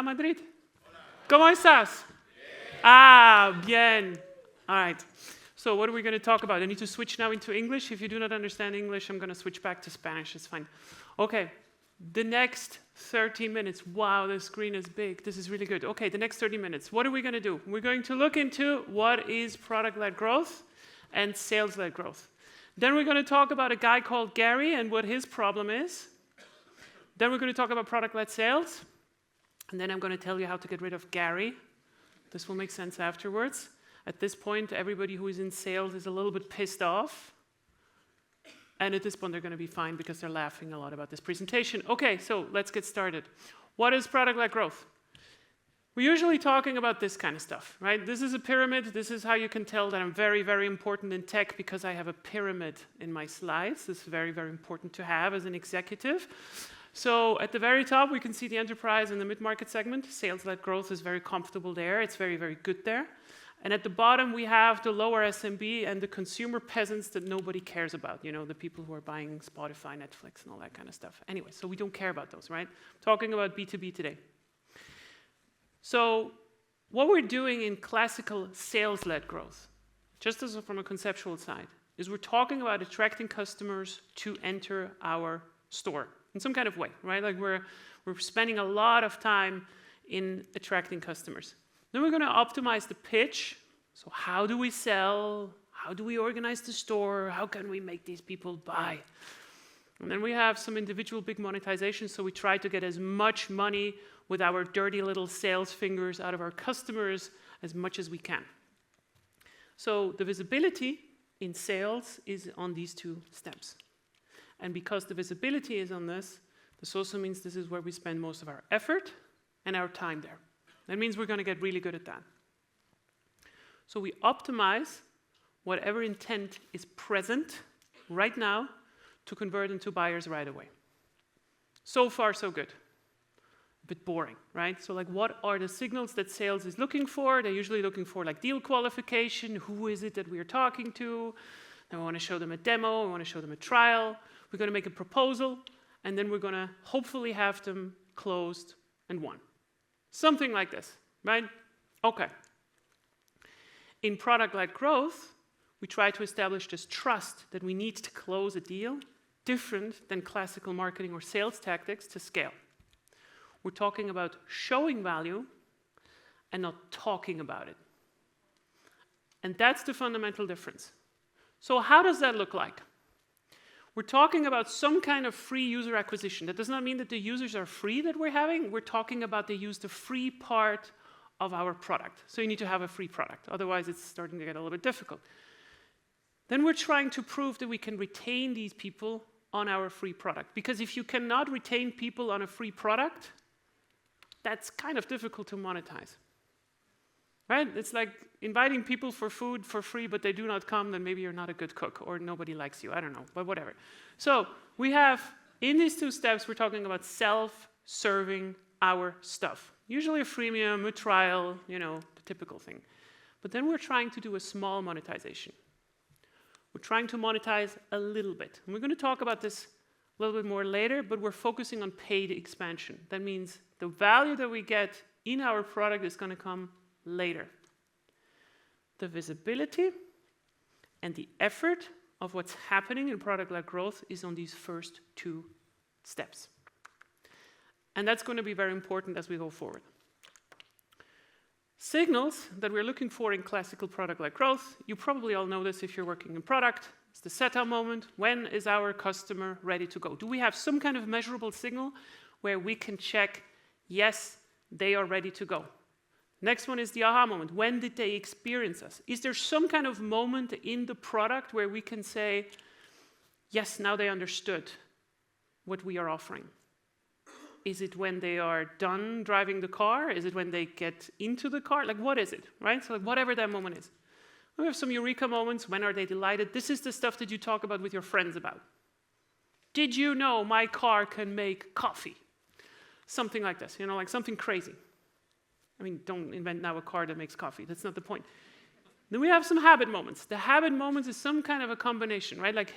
Hola, Madrid. ¿Cómo estás? Ah, bien. All right. So what are we going to talk about? I need to switch now into English. If you do not understand English, I'm going to switch back to Spanish. It's fine. Okay. The next 30 minutes. Wow, the screen is big. This is really good. Okay, the next 30 minutes. What are we going to do? We're going to look into what is product-led growth and sales-led growth. Then we're going to talk about a guy called Gary and what his problem is. Then we're going to talk about product-led sales. And then I'm going to tell you how to get rid of Gary. This will make sense afterwards. At this point, everybody who is in sales is a little bit pissed off. And at this point, they're going to be fine because they're laughing a lot about this presentation. Okay, so let's get started. What is product-led growth? We're usually talking about this kind of stuff, right? This is a pyramid. This is how you can tell that I'm very, very important in tech because I have a pyramid in my slides. This is very, very important to have as an executive. So at the very top, we can see the enterprise and the mid-market segment. Sales-led growth is very comfortable there. It's very, very good there. And at the bottom, we have the lower SMB and the consumer peasants that nobody cares about. You know, the people who are buying Spotify, Netflix, and all that kind of stuff. Anyway, so we don't care about those, right? Talking about B2B today. So what we're doing in classical sales-led growth, just as from a conceptual side, is we're talking about attracting customers to enter our store in some kind of way, right? Like we're spending a lot of time in attracting customers. Then we're going to optimize the pitch. So how do we sell? How do we organize the store? How can we make these people buy? And then we have some individual big monetization. So we try to get as much money with our dirty little sales fingers out of our customers as much as we can. So the visibility in sales is on these two steps. And because the visibility is on this also means this is where we spend most of our effort and our time there. That means we're going to get really good at that. So we optimize whatever intent is present right now to convert into buyers right away. So far, so good. A bit boring, right? So like what are the signals that sales is looking for? They're usually looking for like deal qualification. Who is it that we are talking to? Then we want to show them a demo. We want to show them a trial. We're going to make a proposal. And then we're going to hopefully have them closed and won. Something like this, right? Okay. In product-led growth, we try to establish this trust that we need to close a deal different than classical marketing or sales tactics to scale. We're talking about showing value and not talking about it. And that's the fundamental difference. So how does that look like? We're talking about some kind of free user acquisition. That does not mean that the users are free that we're having. We're talking about they use the free part of our product. So you need to have a free product. Otherwise, it's starting to get a little bit difficult. Then we're trying to prove that we can retain these people on our free product. Because if you cannot retain people on a free product, that's kind of difficult to monetize. Right? It's like inviting people for food for free, but they do not come, then maybe you're not a good cook, or nobody likes you, I don't know, but whatever. So we have, in these two steps, we're talking about self-serving our stuff. Usually a freemium, a trial, you know, the typical thing. But then we're trying to do a small monetization. We're trying to monetize a little bit. And we're going to talk about this a little bit more later, but we're focusing on paid expansion. That means the value that we get in our product is going to come later. The visibility and the effort of what's happening in product-led growth is on these first two steps. And that's going to be very important as we go forward. Signals that we're looking for in classical product-led growth, you probably all know this if you're working in product. It's the setup moment. When is our customer ready to go? Do we have some kind of measurable signal where we can check, yes, they are ready to go? Next one is the aha moment. When did they experience us? Is there some kind of moment in the product where we can say, yes, now they understood what we are offering? Is it when they are done driving the car? Is it when they get into the car? Like, what is it, right? So like, whatever that moment is. We have some eureka moments. When are they delighted? This is the stuff that you talk about with your friends about. Did you know my car can make coffee? Something like this, you know, like something crazy. I mean, don't invent now a car that makes coffee. That's not the point. Then we have some habit moments. The habit moments is some kind of a combination, right? Like,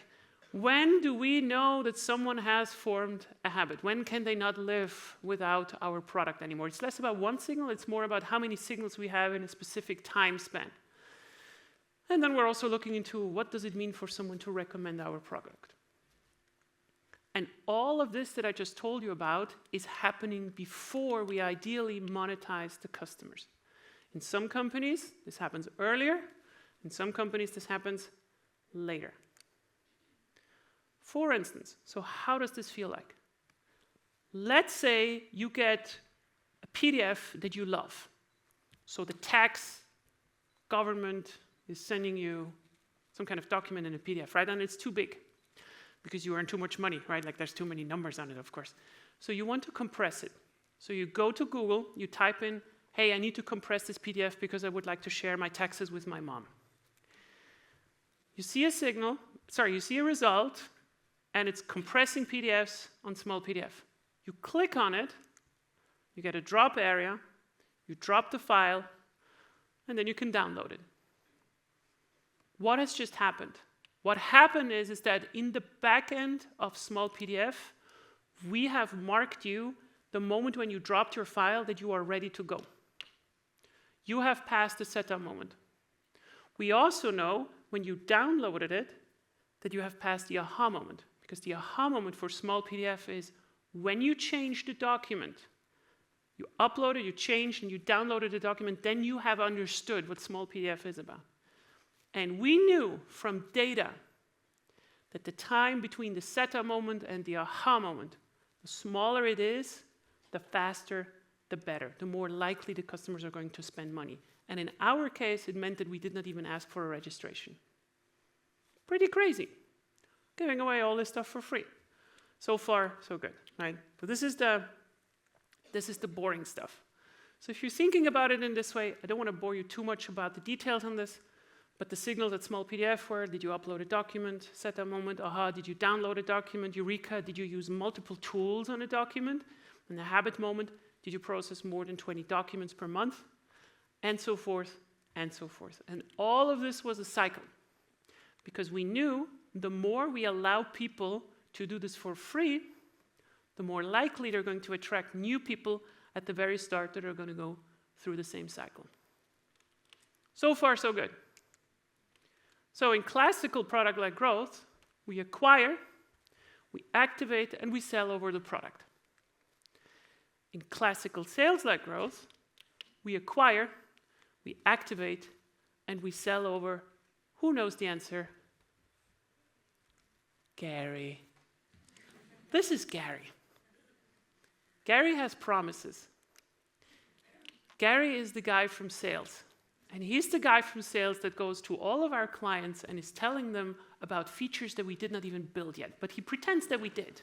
When do we know that someone has formed a habit? When can they not live without our product anymore? It's less about one signal, it's more about how many signals we have in a specific time span. And then we're also looking into what does it mean for someone to recommend our product. And all of this that I just told you about is happening before we ideally monetize the customers. In some companies, this happens earlier. In some companies, this happens later. For instance, so how does this feel like? Let's say you get a PDF that you love. So the tax government is sending you some kind of document in a PDF, right? And it's too big because you earn too much money, right? Like there's too many numbers on it, of course. So you want to compress it. So you go to Google, you type in, hey, I need to compress this PDF because I would like to share my taxes with my mom. You see a result, and it's compressing PDFs on small PDF. You click on it, you get a drop area, you drop the file, and then you can download it. What has just happened? What happened is that in the back end of small PDF, we have marked you the moment when you dropped your file that you are ready to go. You have passed the setup moment. We also know when you downloaded it that you have passed the aha moment. Because the aha moment for small PDF is when you change the document, you uploaded, you changed, and you downloaded the document, then you have understood what small PDF is about. And we knew from data that the time between the setup moment and the aha moment, the smaller it is, the faster, the better, the more likely the customers are going to spend money. And in our case, it meant that we did not even ask for a registration. Pretty crazy. Giving away all this stuff for free. So far, so good, right? So this is the boring stuff. So if you're thinking about it in this way, I don't want to bore you too much about the details on this, but the signals at small PDF were, did you upload a document, setup moment, aha, did you download a document, eureka, did you use multiple tools on a document, and the habit moment, did you process more than 20 documents per month, and so forth, and so forth. And all of this was a cycle, because we knew the more we allow people to do this for free, the more likely they're going to attract new people at the very start that are going to go through the same cycle. So far, so good. So in classical product-led growth, we acquire, we activate, and we sell over the product. In classical sales-led growth, we acquire, we activate, and we sell over, who knows the answer? Gary. This is Gary. Gary has promises. Gary is the guy from sales. And he's the guy from sales that goes to all of our clients and is telling them about features that we did not even build yet, but he pretends that we did.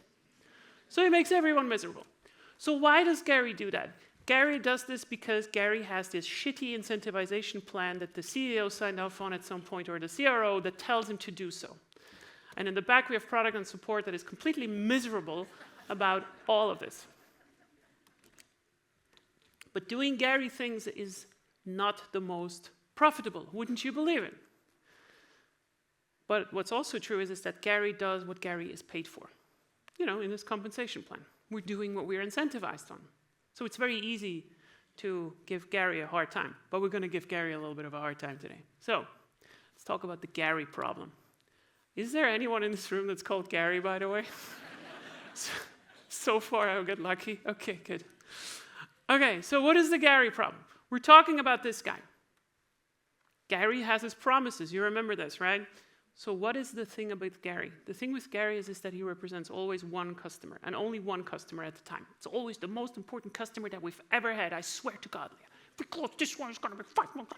So he makes everyone miserable. So why does Gary do that? Gary does this because Gary has this shitty incentivization plan that the CEO signed off on at some point, or the CRO, that tells him to do so. And in the back, we have product and support that is completely miserable about all of this. But doing Gary things is not the most profitable, wouldn't you believe it? But what's also true is that Gary does what Gary is paid for. You know, in his compensation plan. We're doing what we're incentivized on. So it's very easy to give Gary a hard time, but we're going to give Gary a little bit of a hard time today. So let's talk about the Gary problem. Is there anyone in this room that's called Gary, by the way? So far, I got lucky. Okay, good. Okay, so what is the Gary problem? We're talking about this guy. Gary has his promises. You remember this, right? So what is the thing about Gary? The thing with Gary is that he represents always one customer, and only one customer at a time. It's always the most important customer that we've ever had. I swear to God, Leah. If we close this one, it's going to be 5 months.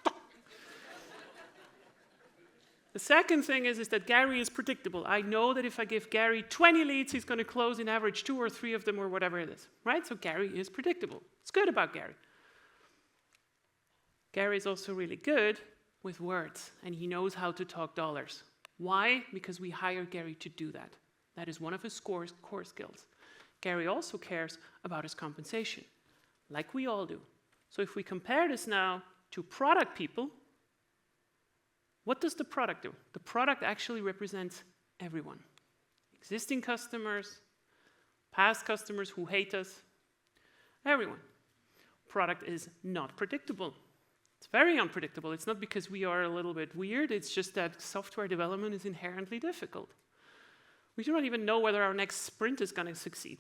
The second thing is that Gary is predictable. I know that if I give Gary 20 leads, he's going to close in average 2 or 3 of them or whatever it is, right? So Gary is predictable. It's good about Gary. Gary is also really good with words, and he knows how to talk dollars. Why? Because we hire Gary to do that. That is one of his core skills. Gary also cares about his compensation, like we all do. So if we compare this now to product people, what does the product do? The product actually represents everyone. existing customers, past customers who hate us, everyone. Product is not predictable. It's very unpredictable. It's not because we are a little bit weird, it's just that software development is inherently difficult. We do not even know whether our next sprint is going to succeed.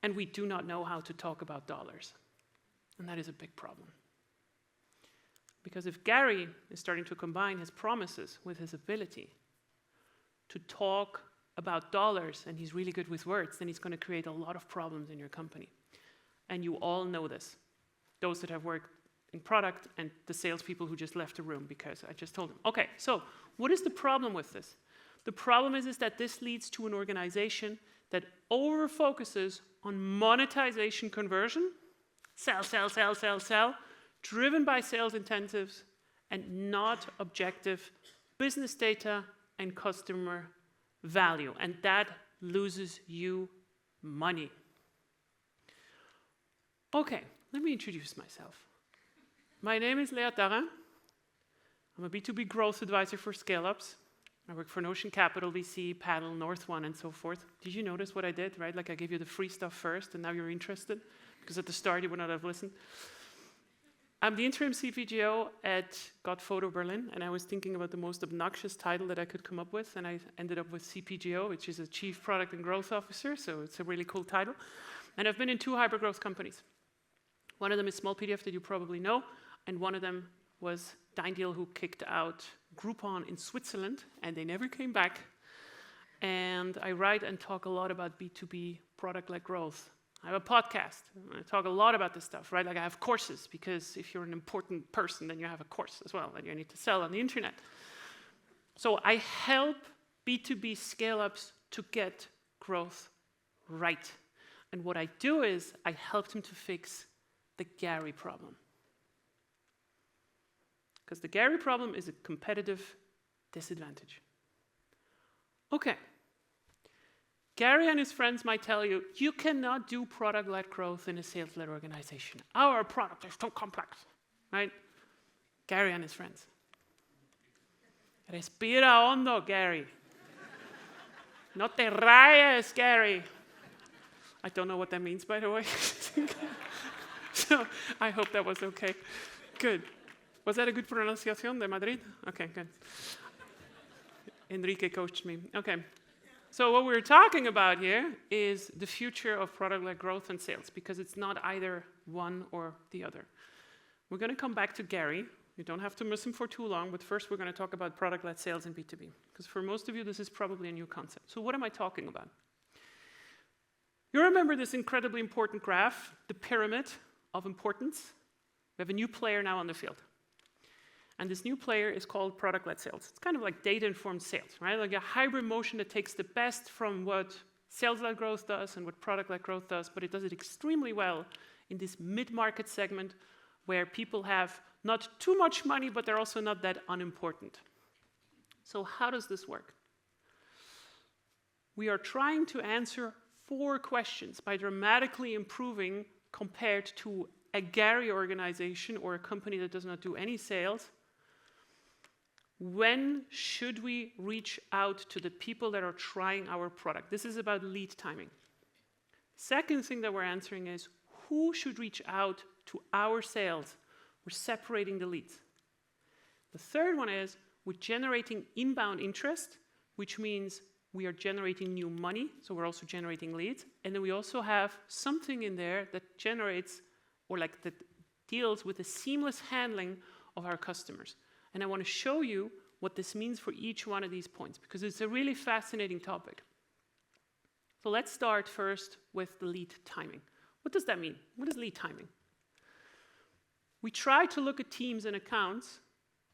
And we do not know how to talk about dollars. And that is a big problem. Because if Gary is starting to combine his promises with his ability to talk about dollars, and he's really good with words, then he's going to create a lot of problems in your company. And you all know this. Those that have worked in product and the salespeople who just left the room because I just told them. Okay, so what is the problem with this? The problem is that this leads to an organization that over-focuses on monetization conversion, sell, sell, sell, sell, sell, driven by sales incentives and not objective business data and customer value. And that loses you money. Okay, let me introduce myself. My name is Leah Tharin. I'm a B2B growth advisor for scale-ups. I work for Notion Capital, VC, Paddle, North One, and so forth. Did you notice what I did, right? Like I gave you the free stuff first, and now you're interested? Because at the start, you would not have listened. I'm the Interim CPGO at Photo Berlin, and I was thinking about the most obnoxious title that I could come up with, and I ended up with CPGO, which is a Chief Product and Growth Officer, so it's a really cool title. And I've been in 2 hypergrowth companies. One of them is Small PDF that you probably know, and one of them was Dyndeal, who kicked out Groupon in Switzerland, and they never came back. And I write and talk a lot about B2B product-led growth. I have a podcast. I talk a lot about this stuff, right? Like I have courses, because if you're an important person, then you have a course as well that you need to sell on the internet. So I help B2B scale-ups to get growth right. And what I do is I help them to fix the Gary problem. Because the Gary problem is a competitive disadvantage. Okay. Gary and his friends might tell you, you cannot do product-led growth in a sales-led organization. Our product is too complex, right? Gary and his friends. Respira hondo, Gary. No te rayes, Gary. I don't know what that means, by the way. So I hope that was okay. Good. Was that a good pronunciation de Madrid? Okay, good. Enrique coached me. Okay. So what we're talking about here is the future of product-led growth and sales, because it's not either one or the other. We're going to come back to Gary. You don't have to miss him for too long, but first we're going to talk about product-led sales in B2B, because for most of you this is probably a new concept. So what am I talking about? You remember this incredibly important graph, the pyramid of importance? We have a new player now on the field. And this new player is called product-led sales. It's kind of like data-informed sales, right? Like a hybrid motion that takes the best from what sales-led growth does and what product-led growth does, but it does it extremely well in this mid-market segment where people have not too much money, but they're also not that unimportant. So how does this work? We are trying to answer 4 questions by dramatically improving compared to a Gary organization or a company that does not do any sales. When should we reach out to the people that are trying our product? This is about lead timing. Second thing that we're answering is, who should reach out to our sales? We're separating the leads. The third one is, we're generating inbound interest, which means we are generating new money, so we're also generating leads. And then we also have something in there that generates, or like that deals with the seamless handling of our customers. And I want to show you what this means for each one of these points, because it's a really fascinating topic. So let's start first with the lead timing. What does that mean? What is lead timing? We try to look at teams and accounts,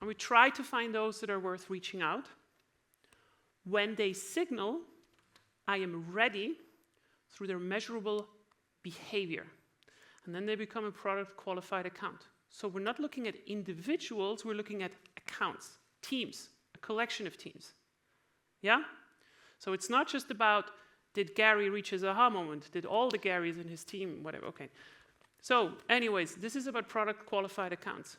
and we try to find those that are worth reaching out. When they signal, I am ready, through their measurable behavior. And then they become a product qualified account. So we're not looking at individuals, we're looking at accounts, teams, a collection of teams. Yeah? So it's not just about, did Gary reach his aha moment? Did all the Garys in his team, whatever, okay. So anyways, this is about product qualified accounts.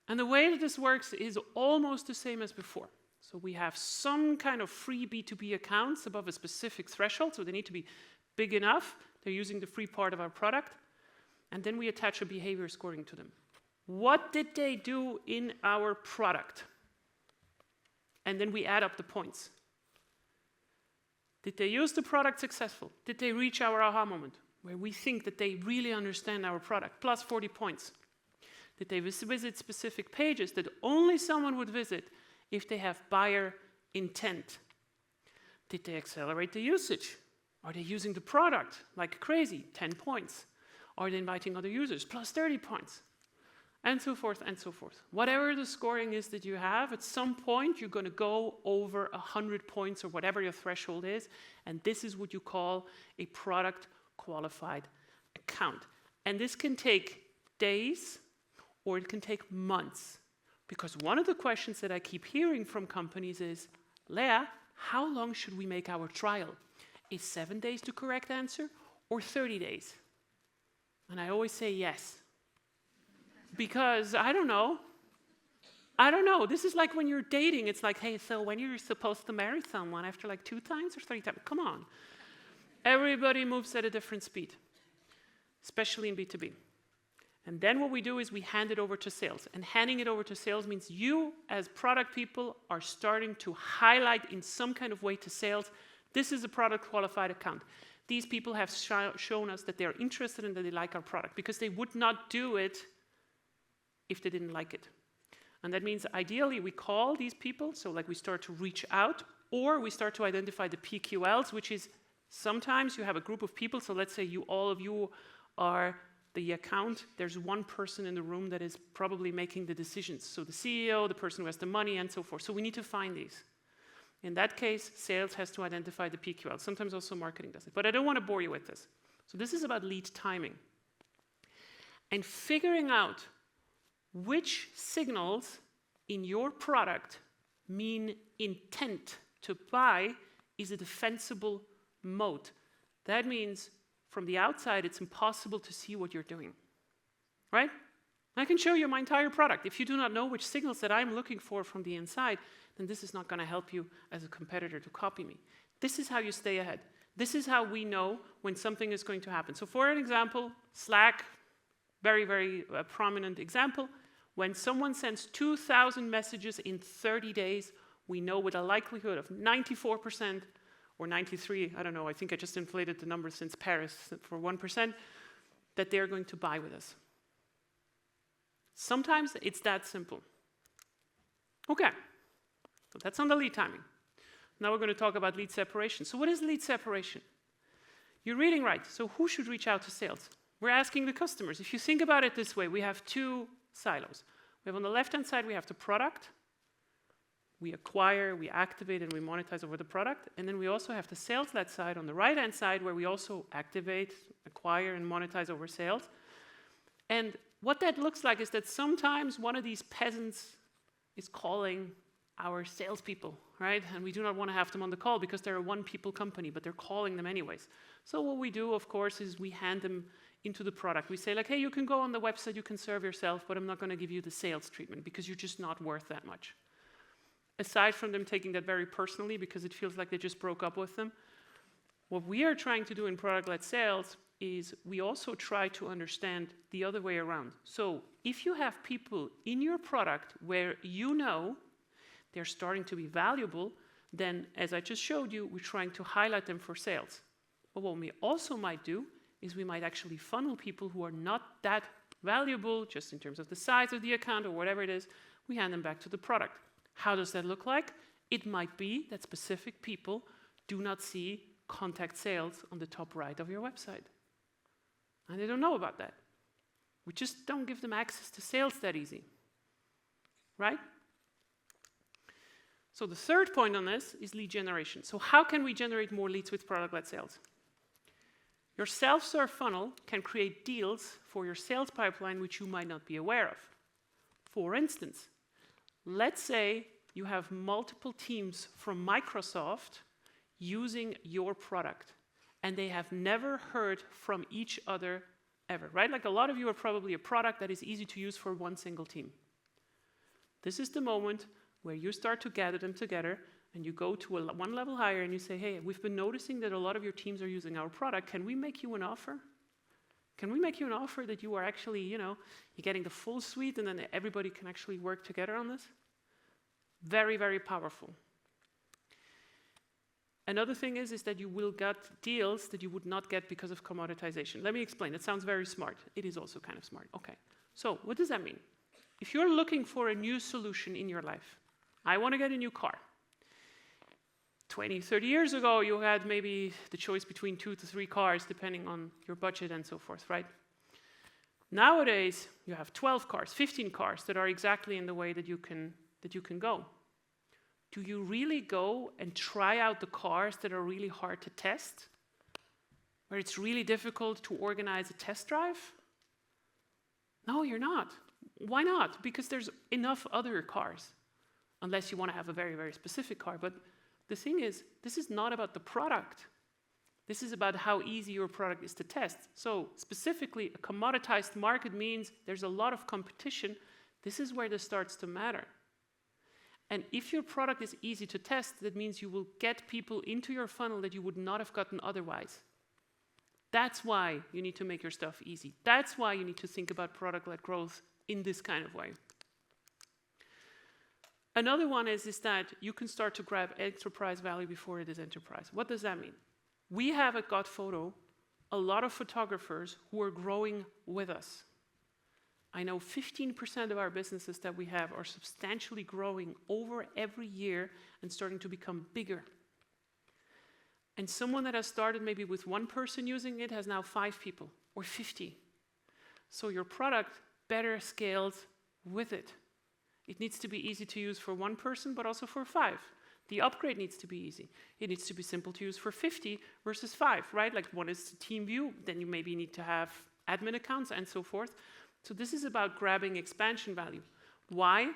And the way that this works is almost the same as before. So we have some kind of free B2B accounts above a specific threshold, so they need to be big enough. They're using the free part of our product. And then we attach a behavior scoring to them. What did they do in our product? And then we add up the points. Did they use the product successful? Did they reach our aha moment, where we think that they really understand our product? Plus 40 points. Did they visit specific pages that only someone would visit if they have buyer intent? Did they accelerate the usage? Are they using the product like crazy? 10 points. Are they inviting other users? Plus 30 points. And so forth and so forth. Whatever the scoring is that you have, at some point you're going to go over 100 points or whatever your threshold is, and this is what you call a product qualified account. And this can take days or it can take months. Because one of the questions that I keep hearing from companies is, Leah, how long should we make our trial? Is 7 days the correct answer or 30 days? And I always say yes. Because I don't know. This is like when you're dating. It's like, hey, so when you're supposed to marry someone after like 2 times or 3 times? Come on. Everybody moves at a different speed, especially in B2B. And then what we do is we hand it over to sales. And handing it over to sales means you, as product people, are starting to highlight in some kind of way to sales, this is a product qualified account. These people have shown us that they're interested and that they like our product, because they would not do it if they didn't like it. And that means ideally we call these people, so like we start to reach out, or we start to identify the PQLs, which is sometimes you have a group of people, so let's say all of you are the account, there's one person in the room that is probably making the decisions. So the CEO, the person who has the money, and so forth. So we need to find these. In that case, sales has to identify the PQL. Sometimes also marketing does it. But I don't want to bore you with this. So this is about lead timing. And figuring out which signals in your product mean intent to buy is a defensible moat. That means from the outside, it's impossible to see what you're doing, right? I can show you my entire product. If you do not know which signals that I'm looking for from the inside, then this is not going to help you as a competitor to copy me. This is how you stay ahead. This is how we know when something is going to happen. So for an example, Slack, very, very prominent example. When someone sends 2,000 messages in 30 days, we know with a likelihood of 94%, or 93, I don't know, I think I just inflated the number since Paris for 1%, that they're going to buy with us. Sometimes it's that simple. Okay, so that's on the lead timing. Now we're going to talk about lead separation. So what is lead separation? You're reading right. So who should reach out to sales? We're asking the customers. If you think about it this way, we have 2 silos. We have on the left-hand side, we have the product. We acquire, we activate, and we monetize over the product. And then we also have the sales-led side on the right-hand side, where we also activate, acquire, and monetize over sales. And what that looks like is that sometimes one of these peasants is calling our salespeople, right? And we do not want to have them on the call because they're a one-people company, but they're calling them anyways. So what we do, of course, is we hand them into the product. We say, like, hey, you can go on the website, you can serve yourself, but I'm not going to give you the sales treatment because you're just not worth that much. Aside from them taking that very personally because it feels like they just broke up with them, what we are trying to do in product-led sales is we also try to understand the other way around. So if you have people in your product where you know they're starting to be valuable, then as I just showed you, we're trying to highlight them for sales. But what we also might do is we might actually funnel people who are not that valuable, just in terms of the size of the account or whatever it is, we hand them back to the product. How does that look like? It might be that specific people do not see contact sales on the top right of your website. And they don't know about that. We just don't give them access to sales that easy, right? So the third point on this is lead generation. So how can we generate more leads with product-led sales? Your self-serve funnel can create deals for your sales pipeline which you might not be aware of. For instance, let's say you have multiple teams from Microsoft using your product, and they have never heard from each other ever, right? Like a lot of you are probably a product that is easy to use for one single team. This is the moment where you start to gather them together and you go to one level higher and you say, hey, we've been noticing that a lot of your teams are using our product. Can we make you an offer? Can we make you an offer that you are actually, you're getting the full suite and then everybody can actually work together on this? Very, very powerful. Another thing is that you will get deals that you would not get because of commoditization. Let me explain. It sounds very smart. It is also kind of smart. Okay. So what does that mean? If you're looking for a new solution in your life, I want to get a new car. 20, 30 years ago, you had maybe the choice between 2 to 3 cars, depending on your budget and so forth, right? Nowadays, you have 12 cars, 15 cars that are exactly in the way that you can go. Do you really go and try out the cars that are really hard to test? Where it's really difficult to organize a test drive? No, you're not. Why not? Because there's enough other cars, unless you want to have a very, very specific car. But the thing is, this is not about the product. This is about how easy your product is to test. So specifically, a commoditized market means there's a lot of competition. This is where this starts to matter. And if your product is easy to test, that means you will get people into your funnel that you would not have gotten otherwise. That's why you need to make your stuff easy. That's why you need to think about product-led growth in this kind of way. Another one is that you can start to grab enterprise value before it is enterprise. What does that mean? We have at Got Photo a lot of photographers who are growing with us. I know 15% of our businesses that we have are substantially growing over every year and starting to become bigger. And someone that has started maybe with 1 person using it has now 5 people or 50. So your product better scales with it. It needs to be easy to use for 1 person, but also for 5. The upgrade needs to be easy. It needs to be simple to use for 50 versus 5, right? Like one is team view, then you maybe need to have admin accounts and so forth. So this is about grabbing expansion value. Why?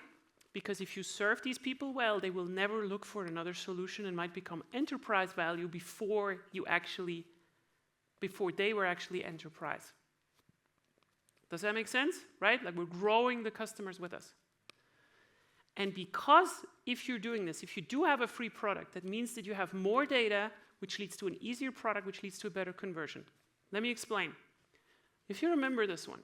Because if you serve these people well, they will never look for another solution and might become enterprise value before they were actually enterprise. Does that make sense? Right? Like we're growing the customers with us. And because if you're doing this, if you do have a free product, that means that you have more data, which leads to an easier product, which leads to a better conversion. Let me explain. If you remember this one,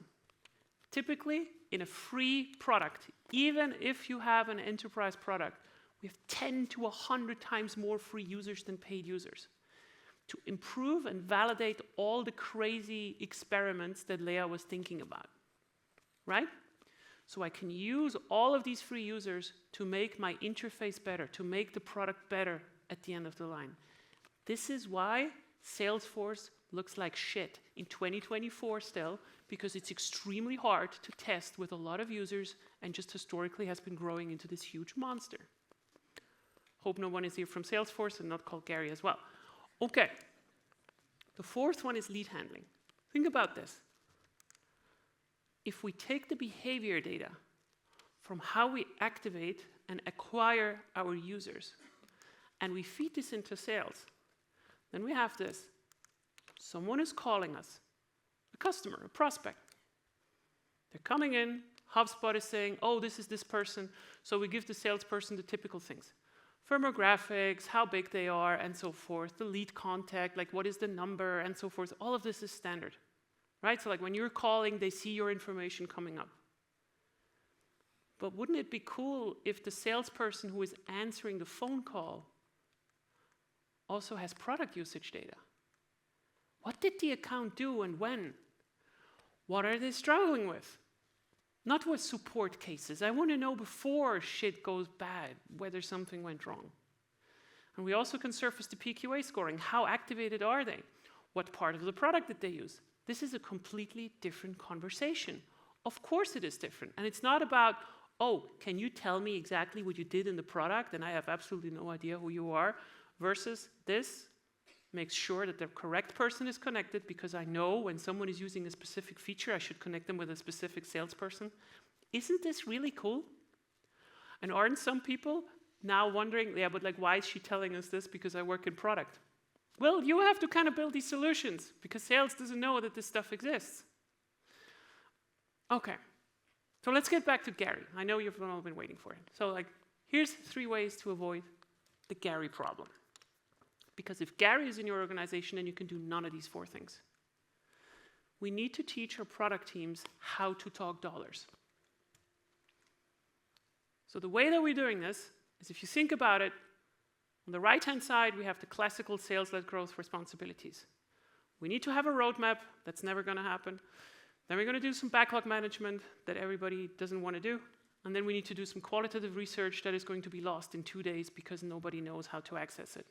typically in a free product, even if you have an enterprise product, we have 10 to 100 times more free users than paid users to improve and validate all the crazy experiments that Leah was thinking about, right? So I can use all of these free users to make my interface better, to make the product better at the end of the line. This is why Salesforce looks like shit in 2024 still, because it's extremely hard to test with a lot of users and just historically has been growing into this huge monster. Hope no one is here from Salesforce and not called Gary as well. Okay. The 4th one is lead handling. Think about this. If we take the behavior data from how we activate and acquire our users, and we feed this into sales, then we have this. Someone is calling us, a customer, a prospect. They're coming in, HubSpot is saying, oh, this is this person, so we give the salesperson the typical things. Firmographics, how big they are, and so forth, the lead contact, like what is the number, and so forth. All of this is standard. Right? So like when you're calling, they see your information coming up. But wouldn't it be cool if the salesperson who is answering the phone call also has product usage data? What did the account do and when? What are they struggling with? Not with support cases. I want to know before shit goes bad, whether something went wrong. And we also can surface the PQA scoring. How activated are they? What part of the product did they use? This is a completely different conversation. Of course it is different. And it's not about, oh, can you tell me exactly what you did in the product and I have absolutely no idea who you are, versus this makes sure that the correct person is connected because I know when someone is using a specific feature, I should connect them with a specific salesperson. Isn't this really cool? And aren't some people now wondering, yeah, but like, why is she telling us this? Because I work in product. Well, you have to kind of build these solutions because sales doesn't know that this stuff exists. Okay, so let's get back to Gary. I know you've all been waiting for it. So like, Here's 3 ways to avoid the Gary problem. Because if Gary is in your organization, then you can do none of these 4 things. We need to teach our product teams how to talk dollars. So the way that we're doing this is, if you think about it, on the right-hand side, we have the classical sales-led growth responsibilities. We need to have a roadmap. That's never going to happen. Then we're going to do some backlog management that everybody doesn't want to do. And then we need to do some qualitative research that is going to be lost in 2 days because nobody knows how to access it.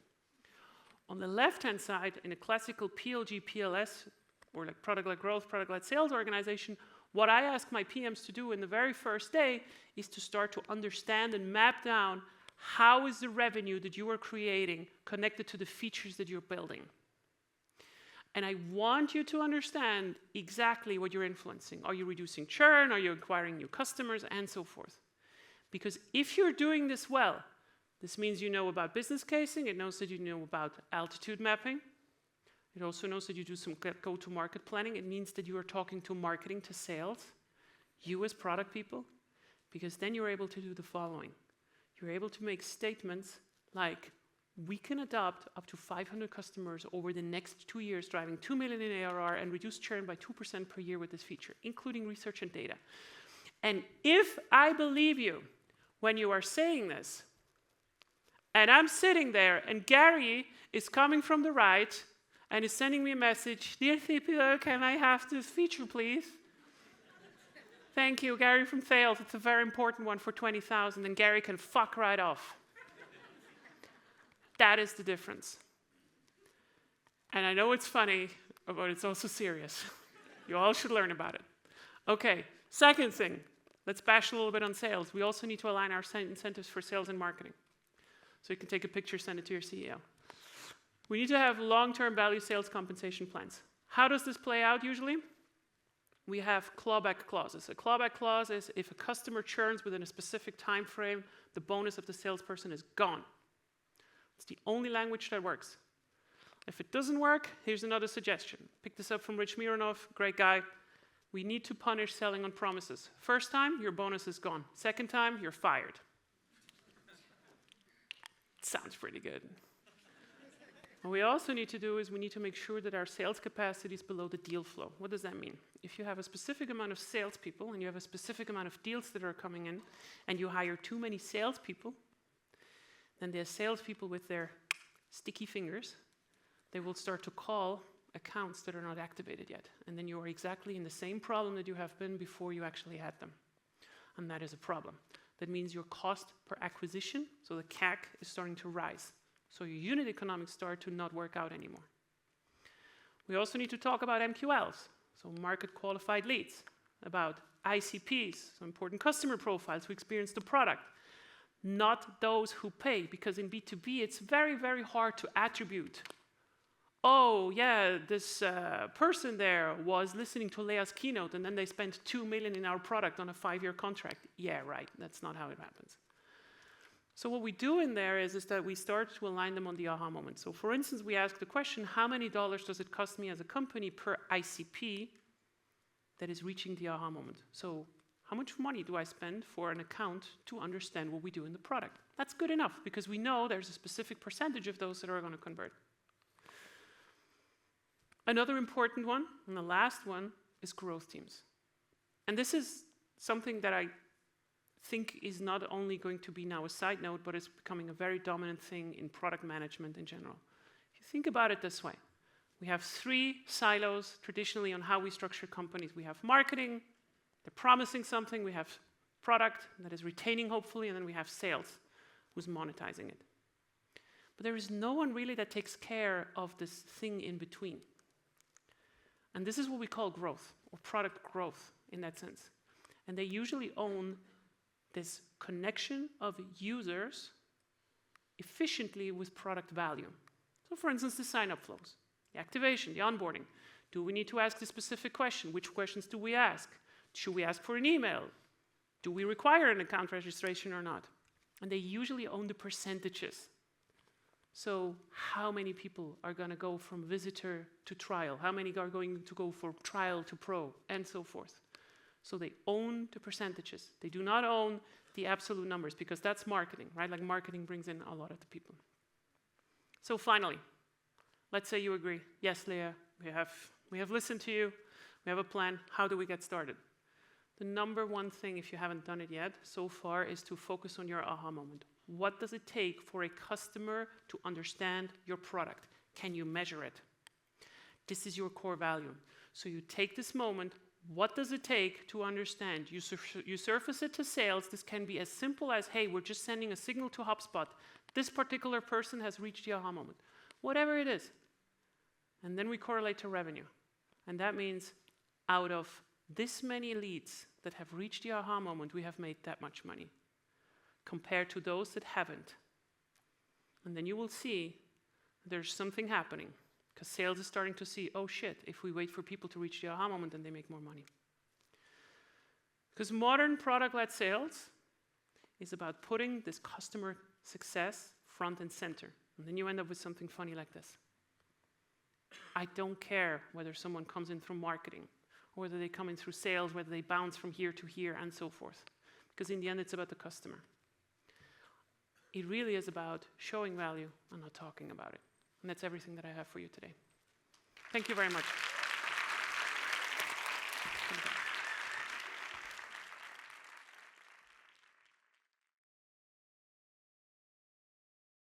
On the left-hand side, in a classical PLG, PLS, or like product-led growth, product-led sales organization, what I ask my PMs to do in the very first day is to start to understand and map down how is the revenue that you are creating connected to the features that you're building. And I want you to understand exactly what you're influencing. Are you reducing churn? Are you acquiring new customers? And so forth. Because if you're doing this well, this means you know about business casing. It knows that you know about altitude mapping. It also knows that you do some go-to-market planning. It means that you are talking to marketing, to sales, you as product people, because then you're able to do the following. You're able to make statements like, we can adopt up to 500 customers over the next 2 years, driving 2 million in ARR and reduce churn by 2% per year with this feature, including research and data. And if I believe you when you are saying this, and I'm sitting there, and Gary is coming from the right and is sending me a message, "Dear CPGO, can I have this feature, please?" Thank you, Gary from sales. It's a very important one for 20,000, and Gary can fuck right off. That is the difference. And I know it's funny, but it's also serious. You all should learn about it. Okay, second thing. Let's bash a little bit on sales. We also need to align our incentives for sales and marketing. So you can take a picture, send it to your CEO. We need to have long-term value sales compensation plans. How does this play out usually? We have clawback clauses. A clawback clause is if a customer churns within a specific time frame, the bonus of the salesperson is gone. It's the only language that works. If it doesn't work, here's another suggestion. Pick this up from Rich Mironov, great guy. We need to punish selling on promises. First time, your bonus is gone. Second time, you're fired. Sounds pretty good. What we also need to do is we need to make sure that our sales capacity is below the deal flow. What does that mean? If you have a specific amount of salespeople and you have a specific amount of deals that are coming in and you hire too many salespeople, then the salespeople with their sticky fingers, they will start to call accounts that are not activated yet. And then you are exactly in the same problem that you have been before you actually had them. And that is a problem. That means your cost per acquisition, so the CAC, is starting to rise. So your unit economics start to not work out anymore. We also need to talk about MQLs, so market qualified leads, about ICPs, so important customer profiles who experience the product. Not those who pay, because in B2B it's very, very hard to attribute. Oh, yeah, this person there was listening to Leah's keynote and then they spent 2 million in our product on a 5-year contract. Yeah, right, that's not how it happens. So what we do in there is that we start to align them on the aha moment. So for instance, we ask the question, how many dollars does it cost me as a company per ICP that is reaching the aha moment? So how much money do I spend for an account to understand what we do in the product? That's good enough, because we know there's a specific percentage of those that are going to convert. Another important one, and the last one, is growth teams. And this is something that I think is not only going to be now a side note, but it's becoming a very dominant thing in product management in general. If you think about it this way, we have 3 silos traditionally on how we structure companies. We have marketing, they're promising something, we have product that is retaining hopefully, and then we have sales who's monetizing it. But there is no one really that takes care of this thing in between. And this is what we call growth, or product growth in that sense. And they usually own this connection of users efficiently with product value. So for instance, the sign-up flows, the activation, the onboarding. Do we need to ask the specific question? Which questions do we ask? Should we ask for an email? Do we require an account registration or not? And they usually own the percentages. So how many people are going to go from visitor to trial? How many are going to go from trial to pro? And so forth. So they own the percentages. They do not own the absolute numbers, because that's marketing, right? Like marketing brings in a lot of the people. So finally, let's say you agree. Yes, Leah, we have listened to you. We have a plan. How do we get started? The number one thing, if you haven't done it yet so far, is to focus on your aha moment. What does it take for a customer to understand your product? Can you measure it? This is your core value. So you take this moment. What does it take to understand? You surface it to sales. This can be as simple as, hey, we're just sending a signal to HubSpot. This particular person has reached the aha moment. Whatever it is. And then we correlate to revenue. And that means out of this many leads that have reached the aha moment, we have made that much money compared to those that haven't. And then you will see there's something happening because sales is starting to see, oh shit, if we wait for people to reach the aha moment, then they make more money. Because modern product-led sales is about putting this customer success front and center. And then you end up with something funny like this. I don't care whether someone comes in through marketing, or whether they come in through sales, whether they bounce from here to here, and so forth. Because in the end, it's about the customer. It really is about showing value and not talking about it. And that's everything that I have for you today. Thank you very much.